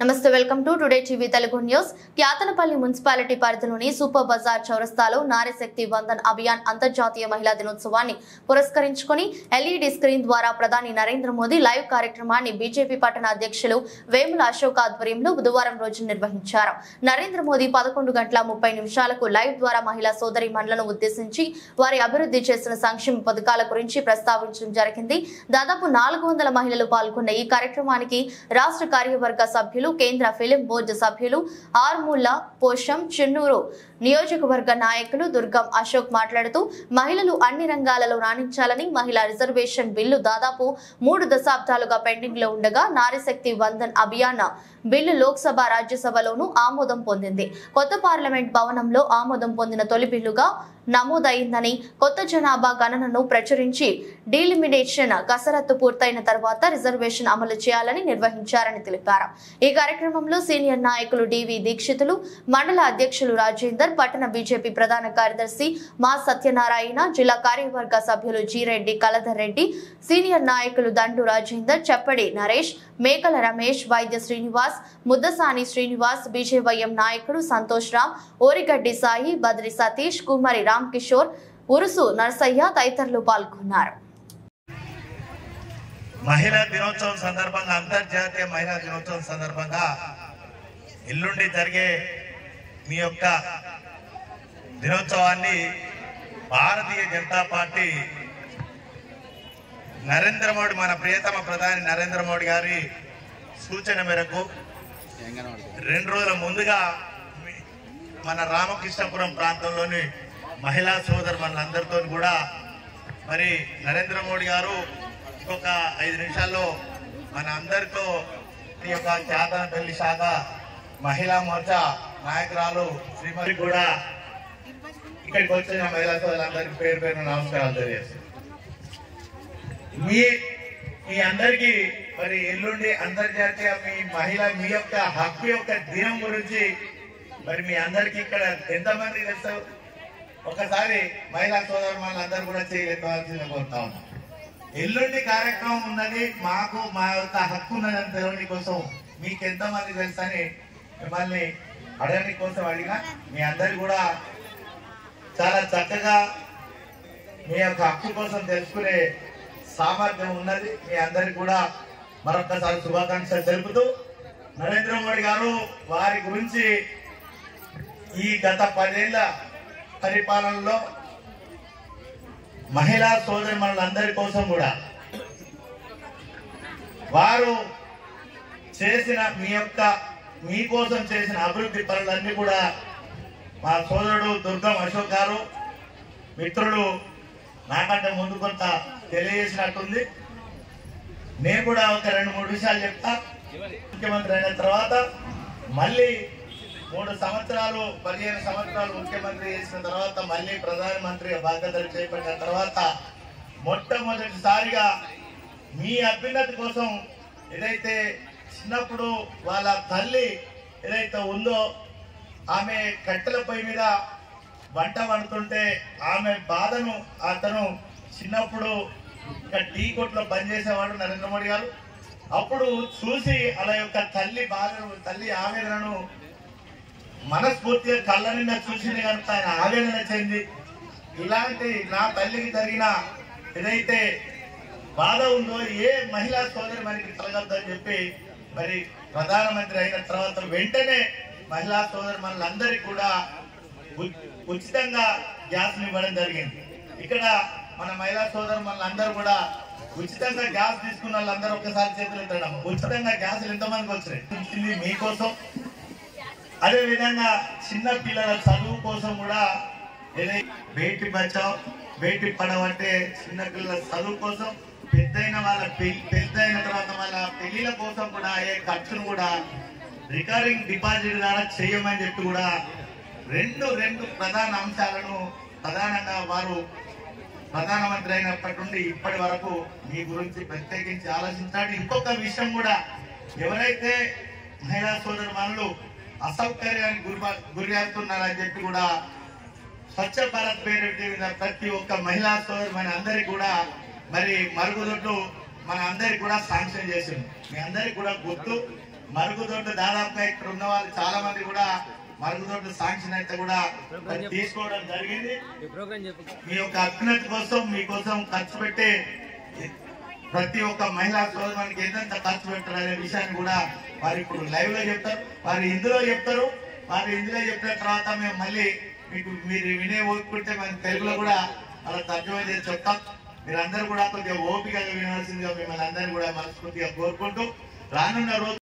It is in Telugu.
నమస్తే welcome to today TV Telugu news. Kyathanpalli municipality పరిధిలోని సూపర్ బజార్ చౌరస్తాలో నారీశక్తి వందన్ అభియాన్ అంతర్జాతీయ మహిళా దినోత్సవాన్ని పురస్కరించుకొని ఎల్ఈడి స్క్రీన్ ద్వారా ప్రధాని నరేంద్ర మోదీ లైవ్ కార్యక్రమాన్ని బీజేపీ పట్టణ అధ్యక్షులు వేముల అశోక్ ఆధ్వర్యంలో బుధవారం రోజు నిర్వహించారు. నరేంద్ర మోదీ 11:30 లైవ్ ద్వారా మహిళా సోదరీమణులను ఉద్దేశించి వారి అభివృద్ధి చేసిన సంక్షేమ పథకాల గురించి ప్రస్తావించడం జరిగింది. దాదాపు 400 మహిళలు పాల్గొన్న ఈ కార్యక్రమానికి రాష్ట్ర కార్యవర్గ సభ్యులు, కేంద్ర ఫిలిం బోర్డు సభ్యులు ఆర్మూల పోషం, చిన్నూరు నియోజకవర్గ నాయకులు దుర్గం అశోక్ మాట్లాడుతూ మహిళలు అన్ని రంగాలలో రాణించాలని, మహిళా రిజర్వేషన్ బిల్లు దాదాపు 3 దశాబ్దాలుగా పెండింగ్ లో ఉండగా నారీశక్తి వందన్ అభియాన్ బిల్లు లోక్సభ, రాజ్యసభలోనూ ఆమోదం పొందింది. కొత్త పార్లమెంట్ భవనంలో ఆమోదం పొందిన తొలి బిల్లుగా నమోదైందని, కొత్త జనాభా గణనను ప్రచురించి డీలిమిటేషన్ కసరత్తు పూర్తయిన తర్వాత రిజర్వేషన్ అమలు చేయాలని నిర్వహించారని తెలిపారు. ఈ కార్యక్రమంలో సీనియర్ నాయకులు డివి దీక్షితులు, మండల అధ్యక్షులు రాజేందర్, పట్టణ బీజేపీ ప్రధాన కార్యదర్శి మా సత్యనారాయణ, జిల్లా కార్యవర్గ సభ్యులు జీరెడ్డి, కలధర్ రెడ్డి, సీనియర్ నాయకులు దండు రాజేందర్, చెప్పడి నరేష్, మేకల రమేష్, వైద్య శ్రీనివాస్, ముద్దసాని శ్రీనివాస్, బీజేవైఎం నాయకుడు సంతోష్ రామ్, ఓరిగడ్డి సాయి, బద్రి సతీష్, కుమారి రామ్ కిషోర్, ఉరుసు నరసయ్య తదితరులు పాల్గొన్నారు. మహిళా దినోత్సవం సందర్భంగా, అంతర్జాతీయ మహిళా దినోత్సవం సందర్భంగా ఎల్లుండి జరిగే మీ యొక్క దినోత్సవాన్ని భారతీయ జనతా పార్టీ నరేంద్ర మోడీ, మన ప్రియతమ ప్రధాని నరేంద్ర మోడీ గారి సూచన మేరకు 2 రోజుల ముందుగా మన రామకృష్ణపురం ప్రాంతంలోని మహిళా సోదరులందరితో కూడా మరి నరేంద్ర మోడీ గారు ఇంకొక 5 నిమిషాల్లో మన అందరితో ఈ యొక్క క్యాతనపల్లి శాఖ మహిళా మోర్చా నాయకురాలు శ్రీమతి కూడా ఇక్కడికి వచ్చిన మహిళా సోదరులందరికీ పేరు పేరున నమస్కారాలు తెలియజేస్తాను. మీ అందరికీ మరి ఎల్లుండి అంతర్జాతీయ మీ యొక్క హక్కు యొక్క దినం గురించి మరి మీ అందరికీ ఇక్కడ ఎంతమంది తెలుసు? ఒకసారి మహిళా సోదరులందరూ కూడా చేయలేవాల్సింది కోరుతా ఉన్నాం. ఎల్లుండి కార్యక్రమం ఉన్నది, మాకు మా యొక్క హక్కు ఉన్నదని తెలవని కోసం మీకు ఎంతమంది తెలుసని మిమ్మల్ని అడగని కోసం అడిగినా, మీ అందరు కూడా చాలా చక్కగా మీ యొక్క హక్కు కోసం తెలుసుకునే సామర్థ్యం ఉన్నది. మీ అందరికి కూడా మరొకసారి శుభాకాంక్షలు తెలుపుతూ, నరేంద్ర మోడీ గారు వారి గురించి ఈ గత 10 ఏళ్ల పరిపాలనలో మహిళా సోదరిమణులందరి కోసం కూడా వారు చేసిన మీకోసం చేసిన అభివృద్ధి పనులన్నీ కూడా మా సోదరుడు దుర్గం అశోక్ గారు మిత్రులు నాకంటే ముందు కొంత తెలియజేసినట్టుంది. నేను కూడా ఒక 2-3 విషయాలు చెప్తా. ముఖ్యమంత్రి అయిన తర్వాత మళ్ళీ 3 సంవత్సరాలు 15 సంవత్సరాలు ముఖ్యమంత్రి చేసిన తర్వాత మళ్ళీ ప్రధానమంత్రి బాధ్యతలు చేపట్టిన తర్వాత మొట్టమొదటిసారిగా మీ అభ్యున్నతి కోసం ఏదైతే చిన్నప్పుడు వాళ్ళ తల్లి ఏదైతే ఉందో ఆమె కట్టెల పొయ్యి మీద వంట వండుతుంటే ఆమె బాధను అతను చిన్నప్పుడు ఇక్కడ టీ కొట్లో పనిచేసేవాడు నరేంద్ర మోడీ గారు. అప్పుడు చూసి అలా యొక్క తల్లి బాధను, తల్లి ఆవేదనను మనస్ఫూర్తిగా కళ్ళ నిండా చూసింది కనుక ఆయన ఆవేదన చెంది ఇలాంటి నా తల్లికి జరిగిన ఏదైతే బాధ ఉందో ఏ మహిళా సోదరి మనకి కలగద్దని చెప్పి మరి ప్రధానమంత్రి అయిన తర్వాత వెంటనే మహిళా సోదరి మనలందరికీ కూడా ఉచితంగా గ్యాస్ ఇవ్వడం జరిగింది. ఇక్కడ మన మహిళా సోదరు మనలందరూ కూడా ఉచితంగా గ్యాస్ తీసుకున్న వాళ్ళందరూ ఒకసారి చేతులు ఎత్తడం. ఉచితంగా గ్యాసులు ఎంతమందికి వచ్చినాయి మీకోసం. అదే విధంగా చిన్న పిల్లల చదువు కోసం కూడా బేటీ బచావ్ బేటీ పడావ్ అంటే చిన్న పిల్లల చదువు కోసం, పెద్దయిన తర్వాత వాళ్ళ పెళ్లిల కోసం కూడా అయ్యే ఖర్చును కూడా రికరింగ్ డిపాజిట్ ద్వారా చేయమని చెప్పి కూడా రెండు ప్రధాన అంశాలను ప్రధానంగా వారు ప్రధానమంత్రి అయినప్పటి నుండి ఇప్పటి వరకు మీ గురించి ప్రత్యేకించి ఆలోచించాడు. ఇంకొక విషయం కూడా, ఎవరైతే మహిళా సోదరుమణులు అసౌకర్యానికి గురి అవుతున్నారని చెప్పి కూడా స్వచ్ఛ భారత్ పేరు మీద ప్రతి ఒక్క మహిళా సోదరు అందరికి కూడా మరి మరుగుదొడ్లు మన అందరికి కూడా శాంక్షన్ చేసింది. మీ అందరికి కూడా గుర్తు. మరుగుదొడ్డు దాదాపుగా ఇక్కడ ఉన్న వాళ్ళు చాలా మంది కూడా మరుగుదొడ్డు శాంక్షన్ అయితే కూడా తీసుకోవడం జరిగింది. మీ యొక్క అభ్యున్నతి కోసం మీకోసం ఖర్చు పెట్టే ప్రతి ఒక్క మహిళా సోదరునికి ఎంతెంత ఖర్చు పెట్టారు అనే విషయాన్ని కూడా వారు ఇప్పుడు లైవ్ లో చెప్తారు, వారు ఇందులో చెప్తారు. వారు ఇందులో చెప్పిన తర్వాత మేము మళ్ళీ మీకు మీరు వినే ఓపుకుంటే మనం తెలుగులో కూడా అలా తర్జుమా చేసి చెప్తాం. మీరందరూ కూడా కొద్దిగా ఓపికగా వినాల్సిందిగా మిమ్మల్ని అందరినీ కూడా మనస్ఫూర్తిగా కోరుకుంటూ రానున్న రోజు